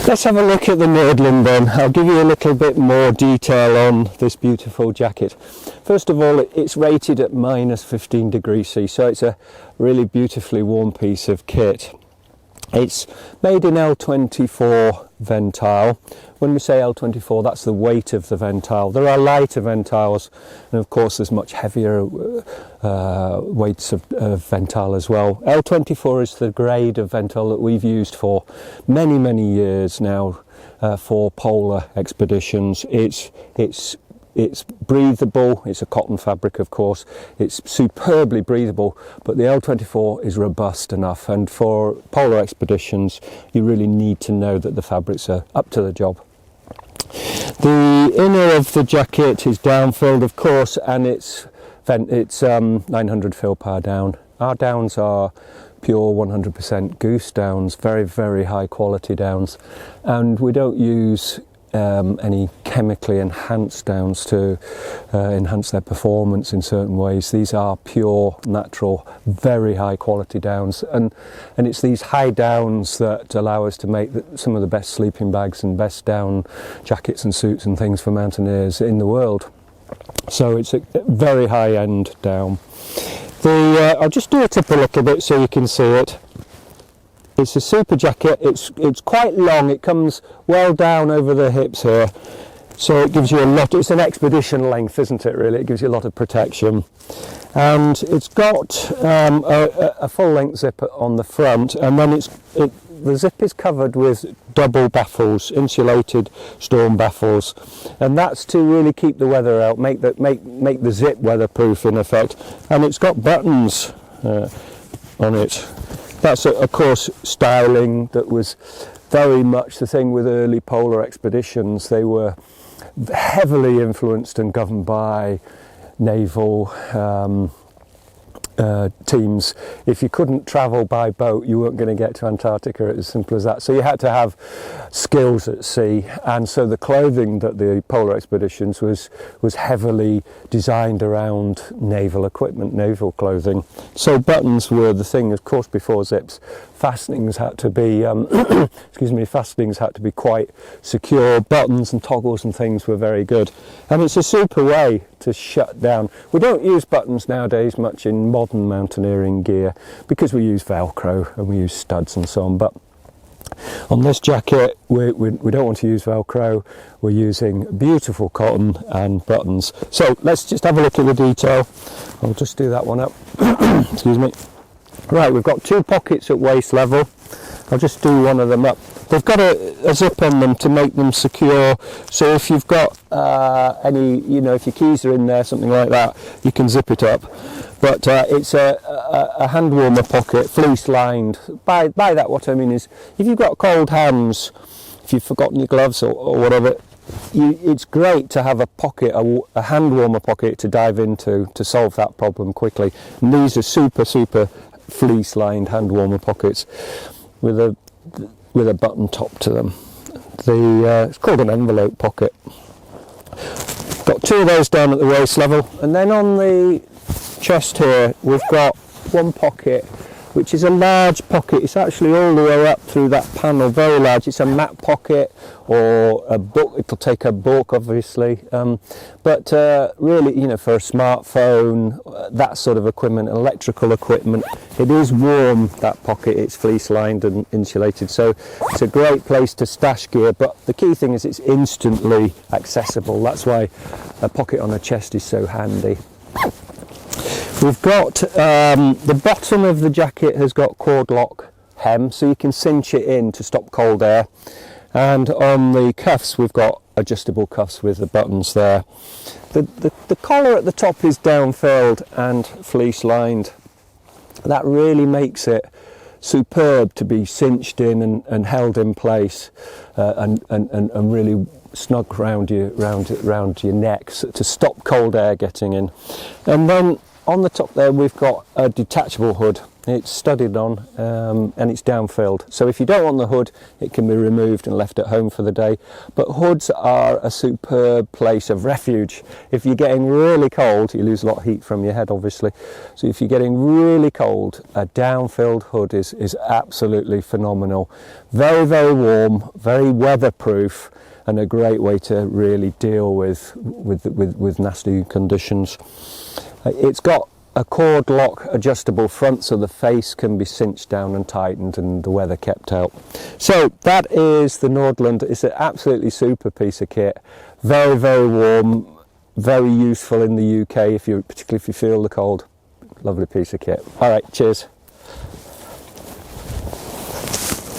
Let's have a look at the Nordland then. I'll give you a little bit more detail on this beautiful jacket. First of all, it's rated at minus 15 degrees C, so it's a really beautifully warm piece of kit. It's made in L24 Ventile. When we say L24, that's the weight of the Ventile. There are lighter Ventiles, and of course there's much heavier weights of Ventile as well. L24 is the grade of Ventile that we've used for many, many years now for polar expeditions. It's breathable, it's a cotton fabric of course, it's superbly breathable, but the L24 is robust enough, and for polar expeditions you really need to know that the fabrics are up to the job. The inner of the jacket is down-filled of course, and it's 900 fill power down. Our downs are pure 100% goose downs, very, very high quality downs, and we don't use any chemically enhanced downs to enhance their performance in certain ways. These are pure, natural, very high quality downs, and it's these high downs that allow us to make some of the best sleeping bags and best down jackets and suits and things for mountaineers in the world. So it's a very high-end down. I'll just do it up a little bit so you can see it. It's a super jacket, it's quite long, it comes well down over the hips here, so it gives you a lot, it's an expedition length, isn't it really? It gives you a lot of protection. And it's got a full length zip on the front, and then the zip is covered with double baffles, insulated storm baffles, and that's to really keep the weather out, make the zip weatherproof in effect. And it's got buttons on it. That's of course styling that was very much the thing with early polar expeditions. They were heavily influenced and governed by naval teams. If you couldn't travel by boat, you weren't going to get to Antarctica, as simple as that. So you had to have skills at sea, and so the clothing that the polar expeditions was heavily designed around naval equipment, naval clothing. So buttons were the thing, of course, before zips. Fastenings had to be fastenings had to be quite secure. Buttons and toggles and things were very good, and it's a super way to shut down. We don't use buttons nowadays much in modern mountaineering gear because we use Velcro and we use studs and so on, but on this jacket we don't want to use Velcro. We're using beautiful cotton and buttons. So let's just have a look at the detail. I'll just do that one up. Excuse me. Right, we've got two pockets at waist level. I'll just do one of them up. They've got a zip on them to make them secure, so if you've got if your keys are in there, something like that, you can zip it up. But it's a hand warmer pocket, fleece lined. By that what I mean is, if you've got cold hands, if you've forgotten your gloves or whatever, it's great to have a pocket, a hand warmer pocket to dive into to solve that problem quickly. And these are super fleece lined hand warmer pockets with a button top to them. It's called an envelope pocket. Got two of those down at the waist level, and then on the chest here we've got one pocket which is a large pocket. It's actually all the way up through that panel, very large. It's a map pocket or a book. It'll take a book obviously, but really, for a smartphone, that sort of equipment, electrical equipment, it is warm, that pocket. It's fleece lined and insulated, so it's a great place to stash gear, but the key thing is it's instantly accessible. That's why a pocket on a chest is so handy. We've got the bottom of the jacket has got cord lock hem, so you can cinch it in to stop cold air, and on the cuffs we've got adjustable cuffs with the buttons there. The collar at the top is down-filled and fleece lined. That really makes it superb to be cinched in and held in place, and really snug round your neck to stop cold air getting in. And then on the top there we've got a detachable hood. It's studded on and it's down-filled. So if you don't want the hood, it can be removed and left at home for the day. But hoods are a superb place of refuge. If you're getting really cold, you lose a lot of heat from your head obviously. So if you're getting really cold, a down-filled hood is absolutely phenomenal. Very, very warm, very weatherproof, and a great way to really deal with nasty conditions. It's got a cord lock adjustable front, so the face can be cinched down and tightened and the weather kept out. So that is the Nordland. It's an absolutely super piece of kit. Very, very warm, very useful in the UK, particularly if you feel the cold. Lovely piece of kit. All right, cheers.